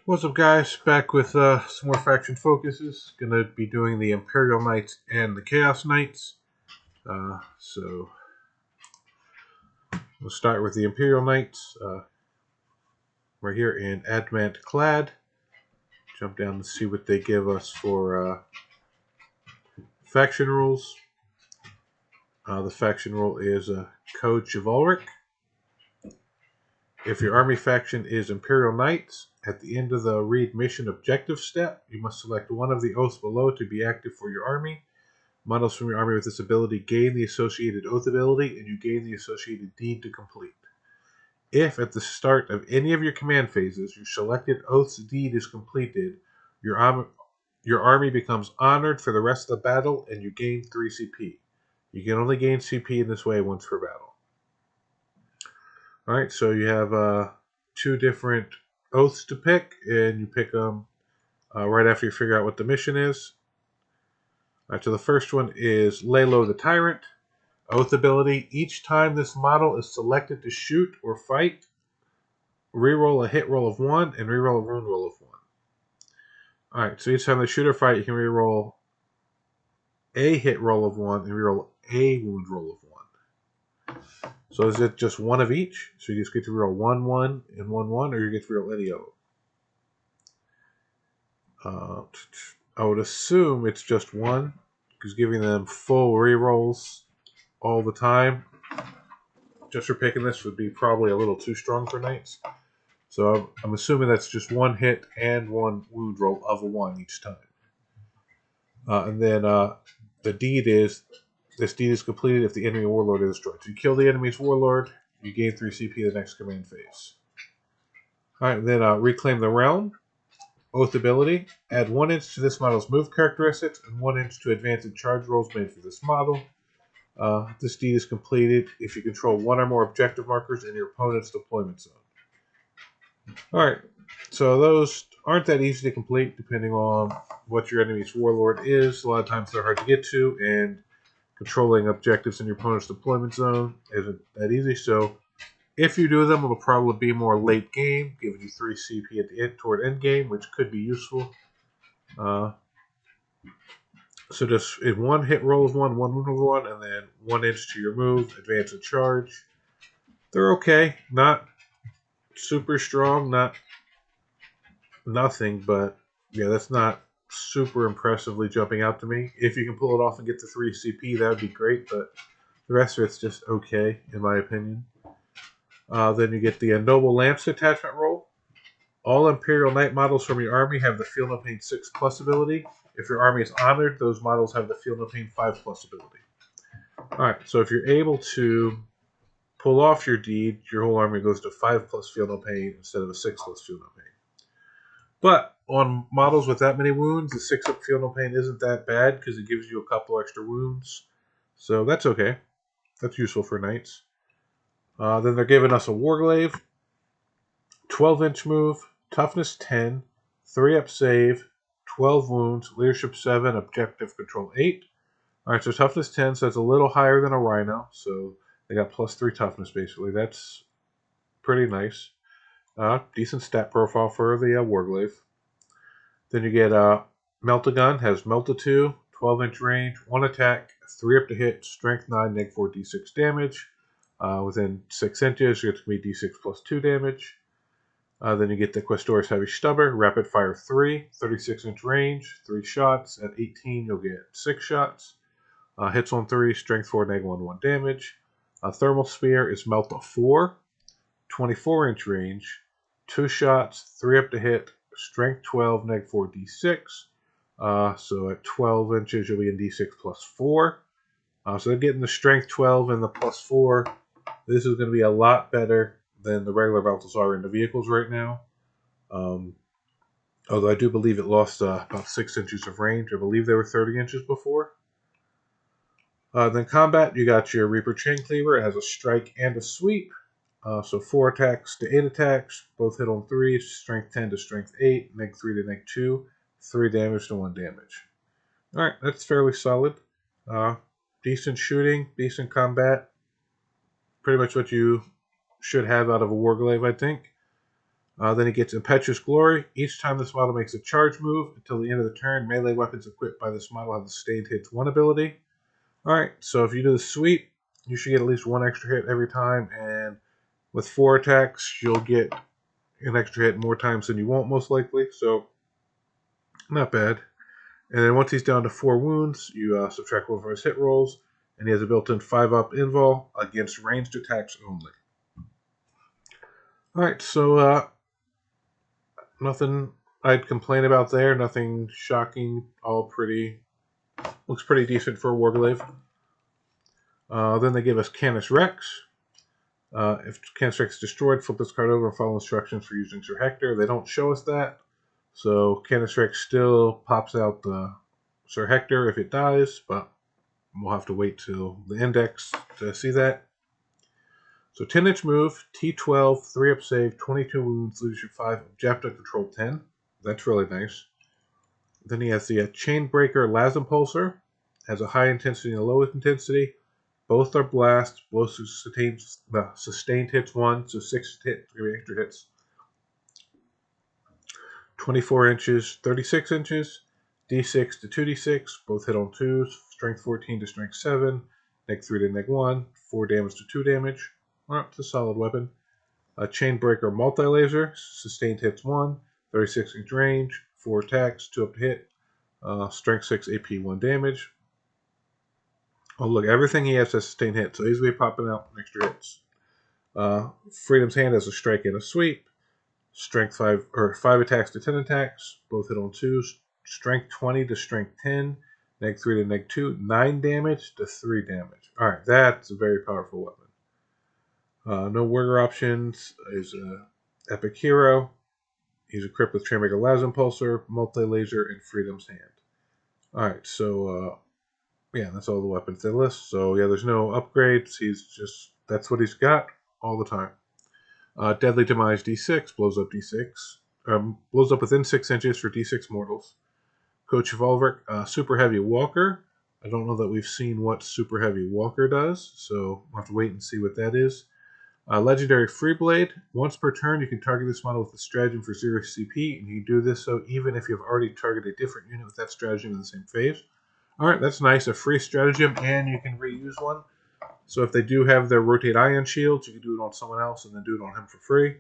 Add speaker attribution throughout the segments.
Speaker 1: What's up, guys? Back with some more faction focuses. Gonna be doing the Imperial Knights and the Chaos Knights. So we'll start with the Imperial Knights. We're here in Adamant Clad. Jump down to see what they give us for faction rules. The faction rule is Code Chivalric. If your army faction is Imperial Knights, at the end of the Read Mission Objective step, you must select one of the oaths below to be active for your army. Models from your army with this ability gain the associated oath ability, and you gain the associated deed to complete. If at the start of any of your command phases your selected oath's deed is completed, your army becomes honored for the rest of the battle, and you gain 3 CP. You can only gain CP in this way once per battle. Alright, so you have 2 different oaths to pick, and you pick them right after you figure out what the mission is. Alright, so the first one is Lay Low the Tyrant. Oath ability. Each time this model is selected to shoot or fight, reroll a hit roll of 1 and reroll a wound roll of 1. Alright, so each time they shoot or fight, you can reroll a hit roll of 1 and reroll a wound roll of 1. So is it just one of each? So you just get to reroll 1, 1, and 1, 1, or you get to reroll any of them? I would assume it's just one, because giving them full rerolls all the time, just for picking this, would be probably a little too strong for Knights. So I'm assuming that's just one hit and one wound roll of a 1 each time. And then the deed is, this deed is completed if the enemy warlord is destroyed. So you kill the enemy's warlord, you gain 3 CP the next command phase. Alright, then Reclaim the Realm. Oath ability. Add 1 inch to this model's move characteristics and 1 inch to advance and charge rolls made for this model. This deed is completed if you control 1 or more objective markers in your opponent's deployment zone. Alright, so those aren't that easy to complete depending on what your enemy's warlord is. A lot of times they're hard to get to, and controlling objectives in your opponent's deployment zone isn't that easy. So if you do them, it'll probably be more late game, giving you 3 CP at the end, toward end game, which could be useful. So just in 1 hit roll of 1, 1 wound of 1, and then 1 inch to your move, advance and charge. They're okay. Not super strong, not nothing, but yeah, that's not super impressively jumping out to me. If you can pull it off and get the 3 CP, that would be great, but the rest of it's just okay, in my opinion. Then you get the Noble Lance attachment roll. All Imperial Knight models from your army have the Feel No Pain 6+ ability. If your army is honored, those models have the Feel No Pain 5+ ability. Alright, so if you're able to pull off your deed, your whole army goes to 5+ Feel No Pain instead of a 6+ Feel No Pain. But on models with that many wounds, the 6-up Feel No Pain isn't that bad because it gives you a couple extra wounds. So that's okay. That's useful for Knights. Then they're giving us a Warglaive. 12-inch move, toughness 10, 3-up save, 12 wounds, leadership 7, objective control 8. Alright, so toughness 10, so it's a little higher than a Rhino. So they got +3 toughness basically. That's pretty nice. Decent stat profile for the Warglaive. Then you get Melt-A-Gun, has Melt-A-2, 12-inch range, 1 attack, 3-up to hit, strength 9, -4 d6 damage. Within 6 inches, you get to be d6 +2 damage. Then you get the Questoris Heavy Stubber, Rapid Fire 3, 36-inch range, 3 shots. At 18, you'll get 6 shots. Hits on 3, Strength 4, -1 damage. Thermal Spear is Melt-A-4, 24-inch range, 2 shots, 3-up to hit, Strength 12, -4 d6. So at 12 inches, you'll be in d6 +4. So they're getting the Strength 12 and the +4. This is going to be a lot better than the regular Valtals are in the vehicles right now. Although I do believe it lost about 6 inches of range. I believe they were 30 inches before. Then combat, you got your Reaper Chain Cleaver. It has a strike and a sweep. So 4 attacks to 8 attacks. Both hit on 3. Strength 10 to strength 8. -3 to -2. 3 damage to 1 damage. Alright, that's fairly solid. Decent shooting, decent combat. Pretty much what you should have out of a Warglaive, I think. Then he gets Impetuous Glory. Each time this model makes a charge move until the end of the turn, melee weapons equipped by this model have the Sustained Hits 1 ability. Alright, so if you do the sweep, you should get at least 1 extra hit every time, and with 4 attacks, you'll get an extra hit more times than you won't, most likely, so not bad. And then once he's down to 4 wounds, you subtract 1 from his hit rolls, and he has a built-in 5-up invul against ranged attacks only. Alright, so nothing I'd complain about there, nothing shocking, all looks pretty decent for a Warglaive. Then they give us Canis Rex. If Canis Rex is destroyed, flip this card over and follow instructions for using Sir Hector. They don't show us that, so Canis Rex still pops out the Sir Hector if it dies, but we'll have to wait till the index to see that. So 10-inch move, T12, 3-up save, 22 wounds, leadership 5, objective control 10. That's really nice. Then he has the Chainbreaker Lasm Pulsar. Has a high intensity and a low intensity. Both are blast. Both sustained hits 1, so 6 extra hits. 24 inches, 36 inches, D6 to 2D6. Both hit on 2s. Strength 14 to strength 7. Neg 3 to neg 1. 4 damage to 2 damage. Well, it's a solid weapon. A Chainbreaker Multi-Laser, sustained hits 1, 36-inch range, 4 attacks, 2 up to hit, strength 6, AP 1 damage. Oh look, everything he has sustained hit, so easily popping out extra hits. Freedom's Hand has a strike and a sweep, strength 5 or 5 attacks to 10 attacks, both hit on 2s, strength 20 to strength 10, neg 3 to neg 2, 9 damage to 3 damage. Alright, that's a very powerful weapon. No warrior options. Is Epic Hero. He's equipped with Chainbreaker Lasm Pulsar, Multi-Laser, and Freedom's Hand. Alright, so yeah, that's all the weapons they list. So yeah, there's no upgrades. That's what he's got all the time. Deadly Demise D6, blows up D6. Blows up within 6 inches for D6 mortals. Coach Volveric, Super Heavy Walker. I don't know that we've seen what Super Heavy Walker does, so we'll have to wait and see what that is. Legendary Freeblade. Once per turn, you can target this model with a stratagem for 0 CP, and you can do this so even if you've already targeted a different unit with that stratagem in the same phase. Alright, that's nice. A free stratagem, and you can reuse one. So if they do have their Rotate Ion Shields, you can do it on someone else and then do it on him for free.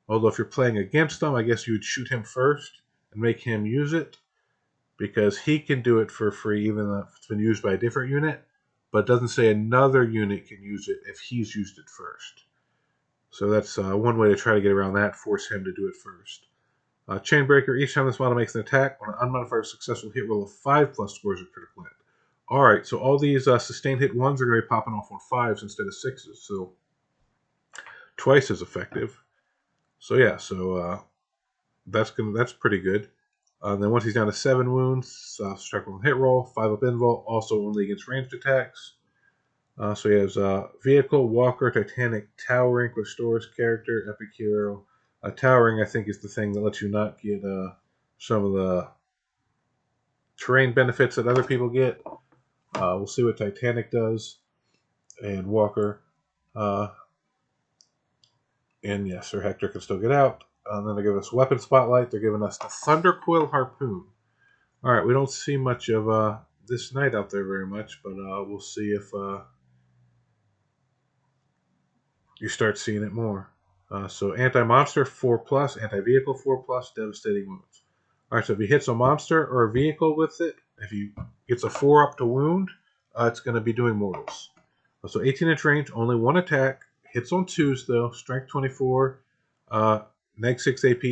Speaker 1: Although if you're playing against them, I guess you would shoot him first and make him use it, because he can do it for free even if it's been used by a different unit, but it doesn't say another unit can use it if he's used it first. So that's one way to try to get around that, force him to do it first. Chainbreaker, each time this model makes an attack, on an unmodified successful hit roll of 5 plus scores a critical hit. Alright, so all these sustained hit 1s are going to be popping off on 5s instead of 6s, so twice as effective. So yeah, that's pretty good. Then once he's down to 7 wounds, strike on hit roll, 5-up invul, also only against ranged attacks. So he has Vehicle, Walker, Titanic, Towering, Restores Character, Epic Hero. Towering, I think, is the thing that lets you not get some of the terrain benefits that other people get. We'll see what Titanic does. And Walker. And yes, Sir Hector can still get out. And then they give us Weapon Spotlight. They're giving us the Thundercoil Harpoon. Alright, we don't see much of this knight out there very much, but we'll see if you start seeing it more. So anti-monster 4+, anti-vehicle 4+, devastating wounds. Alright, so if he hits a monster or a vehicle with it, if he gets a 4-up to wound, it's going to be doing mortals. So 18-inch range, only 1 attack, hits on 2s though, strength 24, neg 6 AP,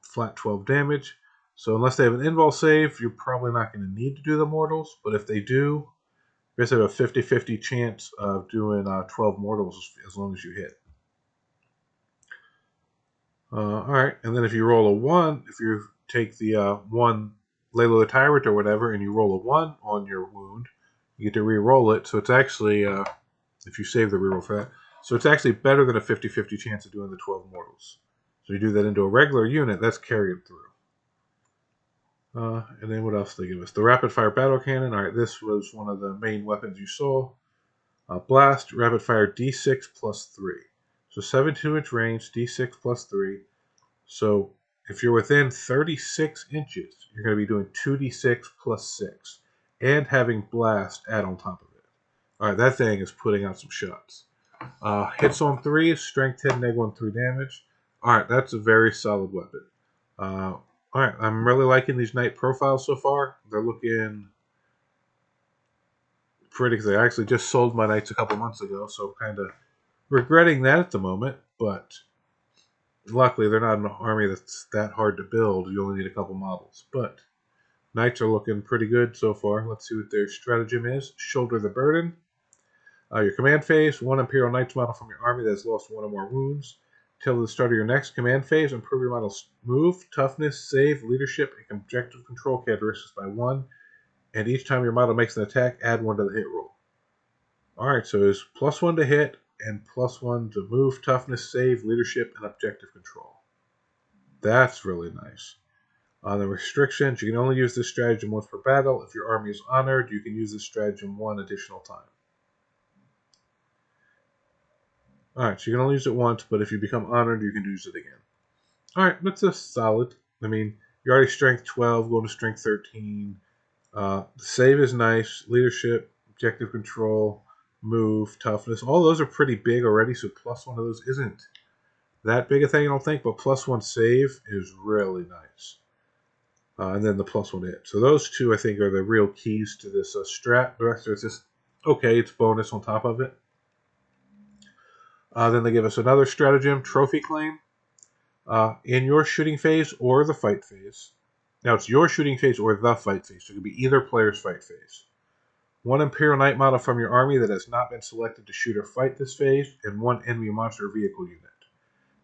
Speaker 1: flat 12 damage. So unless they have an invul save, you're probably not going to need to do the mortals, but if they do, you guys have a 50-50 chance of doing 12 mortals as long as you hit. Alright, and then if you roll a 1, if you take the 1 Layla the Tyrant or whatever, and you roll a 1 on your wound, you get to re-roll it, so it's actually, if you save the reroll for that, so it's actually better than a 50-50 chance of doing the 12 mortals. So you do that into a regular unit, that's carried through. And then what else did they give us? The Rapid Fire Battle Cannon. Alright, this was one of the main weapons you saw. Blast, Rapid Fire D6 plus 3. So 72-inch range, D6 plus 3. So if you're within 36 inches, you're going to be doing 2d6 plus 6 and having blast add on top of it. All right, that thing is putting out some shots. Hits on 3, strength 10, neg 1, 3 damage. All right, that's a very solid weapon. All right, I'm really liking these knight profiles so far. They're looking pretty good. I actually just sold my knights a couple months ago, so I'm kind of regretting that at the moment, but luckily they're not an army that's that hard to build. You only need a couple models. But knights are looking pretty good so far. Let's see what their stratagem is. Shoulder the burden. Your command phase, one Imperial Knights model from your army that has lost one or more wounds. Till the start of your next command phase, improve your model's move, toughness, save, leadership, and objective control characteristics by 1. And each time your model makes an attack, add 1 to the hit roll. Alright, so it's +1 to hit and +1 to move, toughness, save, leadership, and objective control. That's really nice. On the restrictions, you can only use this stratagem once per battle. If your army is honored, you can use this stratagem 1 additional time. Alright, so you can only use it once, but if you become honored, you can use it again. Alright, that's a solid. I mean, you're already strength 12, going to strength 13. The save is nice. Leadership, objective control, move, toughness. All those are pretty big already, so +1 of those isn't that big a thing, I don't think, but +1 save is really nice. And then the +1 hit. So those two, I think, are the real keys to this strat. The rest is just, okay, it's bonus on top of it. Then they give us another stratagem, Trophy Claim. In your shooting phase or the fight phase. Now, it's your shooting phase or the fight phase. So it could be either player's fight phase. One Imperial Knight model from your army that has not been selected to shoot or fight this phase, and one enemy monster or vehicle unit.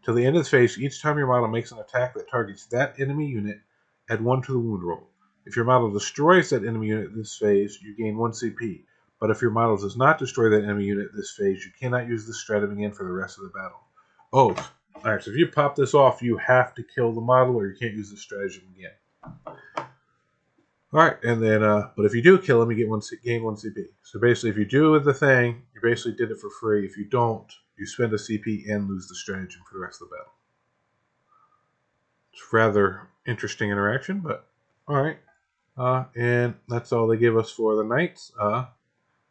Speaker 1: Till the end of the phase, each time your model makes an attack that targets that enemy unit, add 1 to the wound roll. If your model destroys that enemy unit this phase, you gain 1 CP. But if your model does not destroy that enemy unit this phase, you cannot use this stratagem again for the rest of the battle. Oh, alright, so if you pop this off, you have to kill the model or you can't use the stratagem again. Alright, and then, but if you do kill him, you gain 1 CP. So basically, if you do the thing, you basically did it for free. If you don't, you spend a CP and lose the stratagem for the rest of the battle. It's a rather interesting interaction, but alright. And that's all they give us for the knights.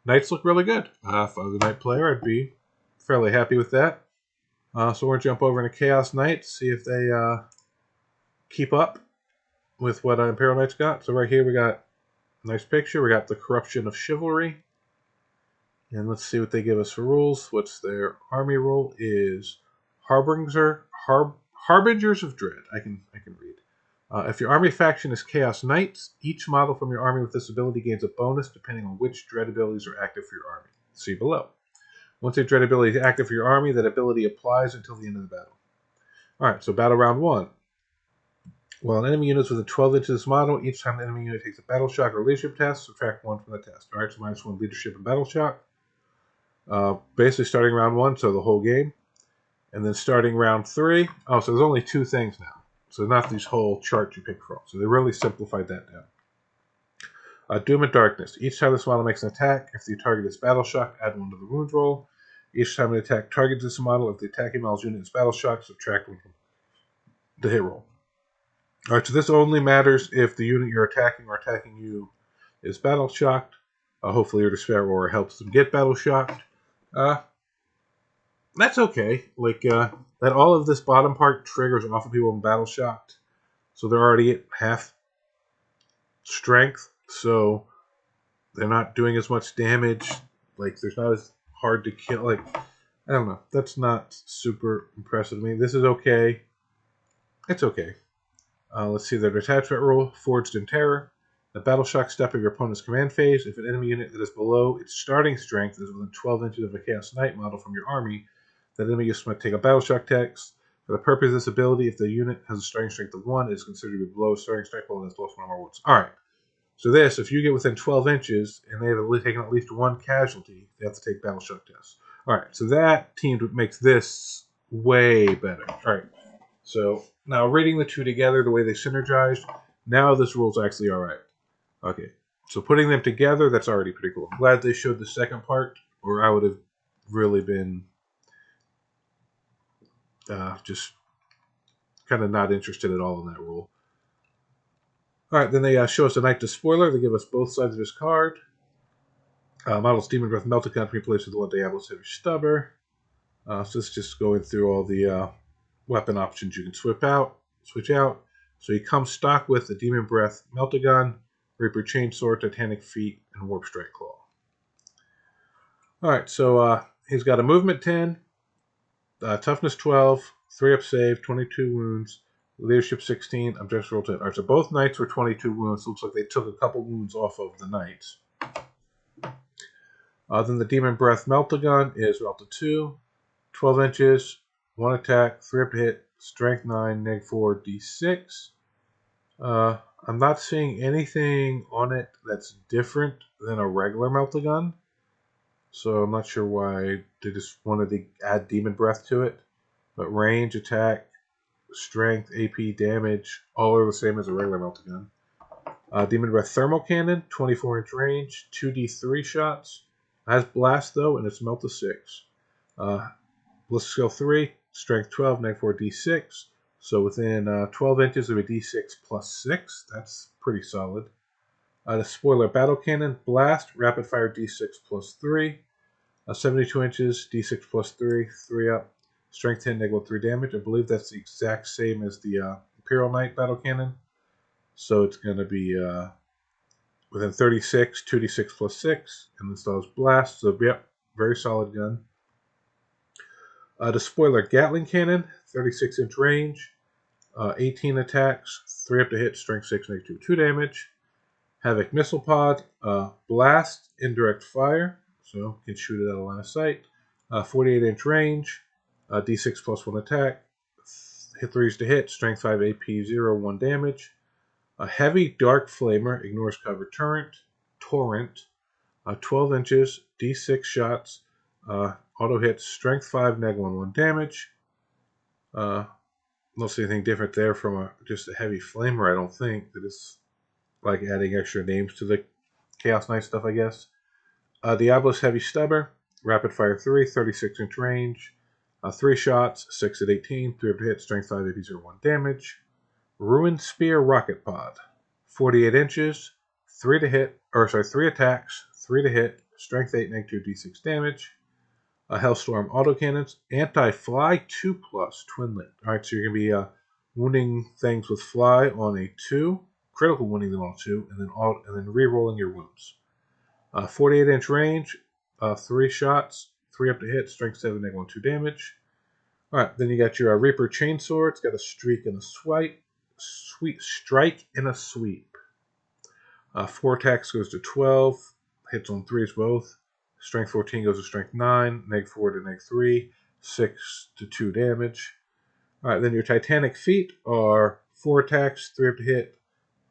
Speaker 1: Knights look really good. If I was a knight player, I'd be fairly happy with that. So we're going to jump over into Chaos Knights, see if they keep up with what Imperial Knights got. So right here we got a nice picture. We got the Corruption of Chivalry. And let's see what they give us for rules. What's their army rule is Harbingers of Dread. I can read. If your army faction is Chaos Knights, each model from your army with this ability gains a bonus depending on which dread abilities are active for your army. See below. Once a dread ability is active for your army, that ability applies until the end of the battle. Alright, so battle round 1. While an enemy unit is within 12 inches of this model, each time the enemy unit takes a battle shock or leadership test, subtract 1 from the test. Alright, so -1 leadership and battle shock. Basically starting round 1, so the whole game. And then starting round 3. Oh, so there's only 2 things now. So not these whole charts you pick from. So they really simplified that down. Doom and Darkness. Each time this model makes an attack, if the target is battle shock, add 1 to the wound roll. Each time an attack targets this model, if the attacking model's unit is battle shock, subtract 1 from the hit roll. Alright, so this only matters if the unit you're attacking or attacking you is battle shocked. Hopefully your despair aura helps them get battle shocked. That's okay. Like, that all of this bottom part triggers off of people when battle shocked. So they're already at half strength. So they're not doing as much damage. Like, there's not as hard to kill. Like, I don't know. That's not super impressive to me. This is okay. It's okay. Let's see their detachment rule. Forged in Terror. The battle shock step of your opponent's command phase. If an enemy unit that is below its starting strength is within 12 inches of a Chaos Knight model from your army, that enemy must take a battle shock test. For the purpose of this ability, if the unit has a starting strength of 1, it is considered to be below starting strength level and has lost 1 or more wounds. Alright. So this, if you get within 12 inches and they have taken at least 1 casualty, they have to take battle shock tests. Alright, so that team makes this way better. Alright, so now reading the two together, the way they synergized, now this rule's actually alright. Okay, so putting them together, that's already pretty cool. I'm glad they showed the second part, or I would have really been just kind of not interested at all in that rule. All right, then they show us a Knight to Spoiler. They give us both sides of his card. Models Demon Breath Meltagun replaced with one Diablo's Heavy Stubber. So this is just going through all the weapon options you can switch out. So you come stock with the Demon Breath Meltagun, Reaper Chainsword, Titanic Feet, and Warp Strike Claw. Alright, so he's got a movement 10, toughness 12, 3-up save, 22 wounds, leadership 16, objective roll 10. Alright, so both knights were 22 wounds. Looks like they took a couple wounds off of the knights. Then the Demon Breath Meltagun is Relta 2, 12 inches, 1 attack, 3-up to hit, strength 9, neg 4, d6. I'm not seeing anything on it that's different than a regular Meltagun. So I'm not sure why they just wanted to add Demon Breath to it. But range, attack, strength, AP, damage, all are the same as a regular Meltagun. Demon Breath Thermal Cannon, 24-inch range, 2d3 shots. Has blast though, and it's Melta 6. Ballistic skill 3, strength 12, neg 4, d6. So within 12 inches of a d6 plus 6. That's pretty solid. The Spoiler Battle Cannon, blast, rapid fire d6 plus 3. 72 inches, d6 plus 3, 3-up. Strength 10, neg 1, 3 damage. I believe that's the exact same as the Imperial Knight Battle Cannon. So it's going to be within 36, 2d6 plus 6, and installs blast. So, yep, very solid gun. The Spoiler Gatling Cannon, 36-inch range, 18 attacks, 3-up to hit, strength 6, neg 2 damage. Havoc Missile Pod, blast, indirect fire, so can shoot it out of line of sight. 48-inch range, d6 plus 1 attack, hit 3s to hit, strength 5, AP 0, 1 damage. A heavy dark flamer, ignores cover torrent, 12 inches, d6 shots, auto hits, strength 5, neg 1, 1 damage. Don't see anything different there from just a heavy flamer, I don't think. That is like adding extra names to the Chaos Knight stuff, I guess. Diablo's Heavy Stubber, rapid fire 3, 36-inch range, 3 shots, 6 at 18, 3 up to hit, strength 5, AP 0, 1 damage. Ruined Spear Rocket Pod, 48 inches, 3 attacks, 3 to hit, strength 8, neg 2, d6 damage. Hellstorm Autocannons, Anti-Fly 2+, Twin Lit. Alright, so you're going to be wounding things with Fly on a 2, critical wounding them on a 2, and then re-rolling your wounds. 48-inch range, 3 shots, 3 up to hit, strength 7, neg 1, 2 damage. Alright, then you got your Reaper Chainsword. It's got a streak and a strike and a sweep. 4 attacks goes to 12, hits on 3s both. Strength 14 goes to strength 9, neg 4 to neg 3, 6 to 2 damage. Alright, then your Titanic Feet are 4 attacks, 3 up to hit,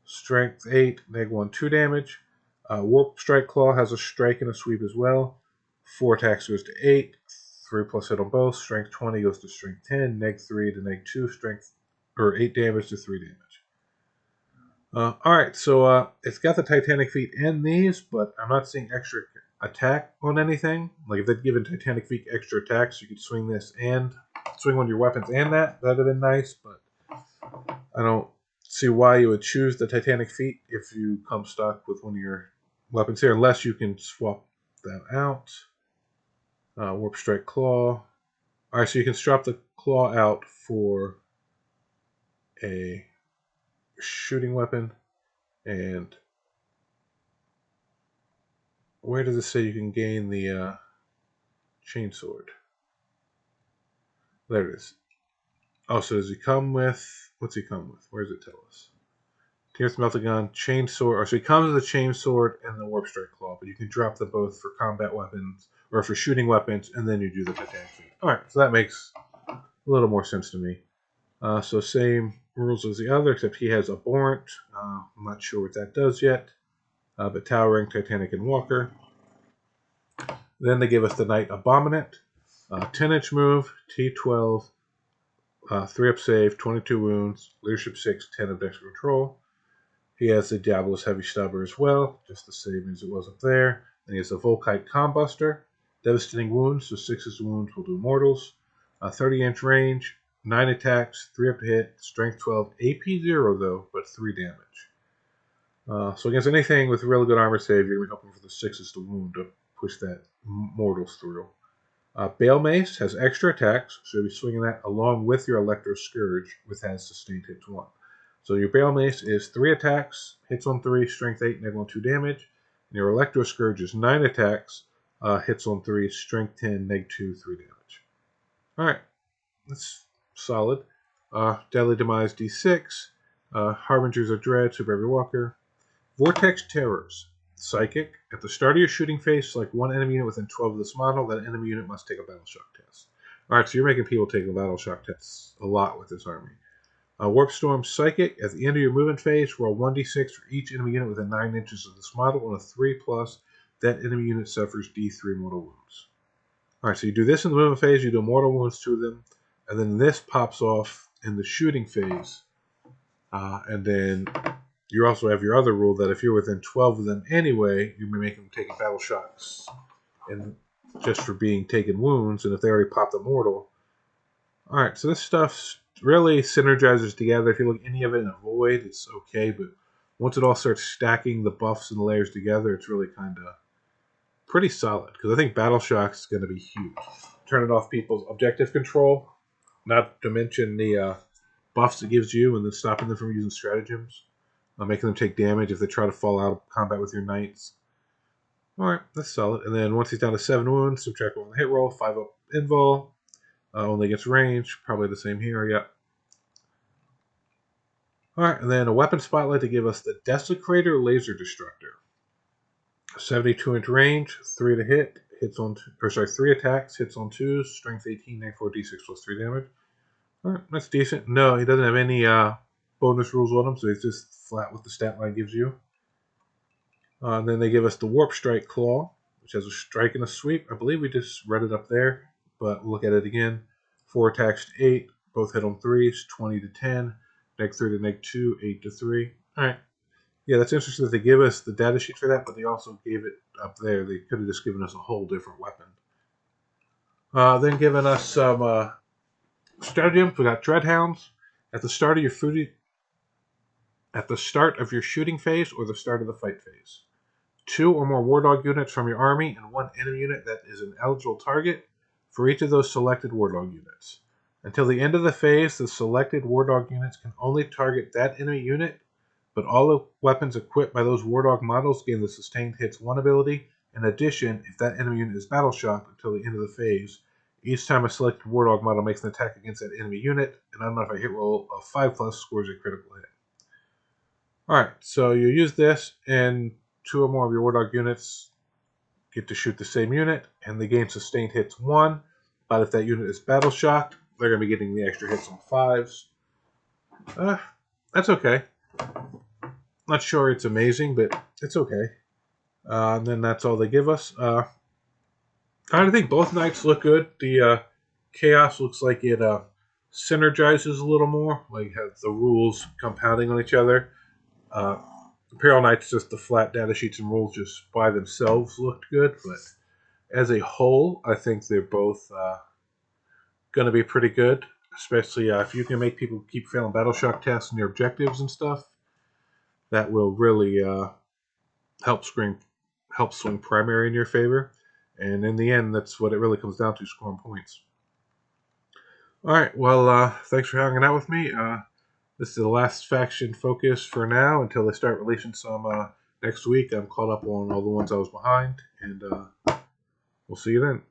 Speaker 1: strength 8, neg 1, 2 damage. Warp Strike Claw has a strike and a sweep as well. 4 attacks goes to 8, 3 plus hit on both. Strength 20 goes to strength 10, neg 3 to neg 2, 8 damage to 3 damage. Alright, so it's got the Titanic Feet and these, but I'm not seeing extra attack on anything. Like if they'd given Titanic Feet extra attacks, you could swing this and swing one of your weapons and that. That'd have been nice, but I don't see why you would choose the Titanic Feet if you come stock with one of your weapons here, unless you can swap them out. Warp Strike Claw. Alright, so you can swap the claw out for a shooting weapon. And where does it say you can gain the chainsword? There it is. Oh, so does he come with... What's he come with? Where does it tell us? Here's the Meltagun, chainsword. So he comes with the chainsword and the Warp Strike Claw, but you can drop them both for combat weapons or for shooting weapons, and then you do the Titanic Feet. Alright, so that makes a little more sense to me. So same rules as the other, except he has Abhorrent. I'm not sure what that does yet. But Towering, Titanic, and Walker. Then they give us the Knight Abominant. 10-inch move, T12, 3-up save, 22 wounds, leadership 6, 10 of dex control. He has the Diablo's Heavy Stubber as well, just the same as it was up there. And he has a Volkite Combuster, devastating wounds, so 6 wounds will do mortals. 30-inch range, 9 attacks, 3 up to hit, strength 12, AP 0 though, but 3 damage. So against anything with really good armor save, you're going to be hoping for the 6s to wound to push that mortals through. Bale Mace has extra attacks, so you'll be swinging that along with your Electro Scourge, which has sustained hits 1. So your Bale Mace is 3 attacks, hits on 3, strength 8, negative 2 damage. And your Electro Scourge is 9 attacks, hits on 3, strength 10, negative 2, 3 damage. Alright, that's solid. Deadly Demise D6, Harbingers of Dread, Super Heavy Walker. Vortex Terrors. Psychic. At the start of your shooting phase, select one enemy unit within 12 of this model. That enemy unit must take a Battle Shock test. Alright, so you're making people take a Battle Shock tests a lot with this army. Warp Storm Psychic. At the end of your movement phase, roll 1d6 for each enemy unit within 9 inches of this model. On a 3+, that enemy unit suffers D3 mortal wounds. Alright, so you do this in the movement phase, you do mortal wounds to them, and then this pops off in the shooting phase. And then you also have your other rule that if you're within 12 of them anyway, you may make them take battle shocks and just for being taken wounds, and if they already popped a mortal. Alright, so this stuff really synergizes together. If you look at any of it in a void, it's okay, but once it all starts stacking the buffs and the layers together, it's really kind of pretty solid, because I think Battle Shock's going to be huge. Turning off people's objective control, not to mention the buffs it gives you, and then stopping them from using stratagems. Making them take damage if they try to fall out of combat with your knights. Alright, that's solid. And then once he's down to 7 wounds, subtract 1 from the hit roll, 5 up invul. Only gets range, probably the same here, yep. Alright, and then a weapon spotlight to give us the Desecrator Laser Destructor. 72-inch range, 3 to hit, 3 attacks, hits on 2s, strength 18, negative 4d6 plus 3 damage. Alright, that's decent. No, he doesn't have any bonus rules on him, so he's just flat what the stat line gives you. And then they give us the Warp Strike Claw, which has a strike and a sweep. I believe we just read it up there, but look at it again. 4 attacks to 8, both hit on 3s, 20 to 10, neg 3 to neg 2, 8 to 3. Alright. Yeah, that's interesting that they give us the data sheet for that, but they also gave it up there. They could have just given us a whole different weapon. Then giving us some stratagems. We got Dreadhounds. At the start of your shooting phase or the start of the fight phase. 2 or more War Dog units from your army and 1 enemy unit that is an eligible target for each of those selected War Dog units. Until the end of the phase, the selected War Dog units can only target that enemy unit, but all the weapons equipped by those War Dog models gain the Sustained Hits 1 ability. In addition, if that enemy unit is battle shocked until the end of the phase, each time a selected War Dog model makes an attack against that enemy unit, an unmodified hit roll of 5+ scores a critical hit. Alright, so you use this, and 2 or more of your War Dog units get to shoot the same unit, and they gain Sustained Hits 1, but if that unit is battle shocked, they're going to be getting the extra hits on 5s. That's okay. Not sure it's amazing, but it's okay. And then that's all they give us. I think both knights look good. The Chaos looks like it synergizes a little more, like has the rules compounding on each other. Imperial Knights, just the flat data sheets and rules just by themselves looked good, but as a whole, I think they're both going to be pretty good, especially if you can make people keep failing Battle Shock tests and their objectives and stuff. That will really help swing primary in your favor. And in the end, that's what it really comes down to, scoring points. Alright, well, thanks for hanging out with me. This is the last faction focus for now until they start releasing some next week. I'm caught up on all the ones I was behind, and we'll see you then.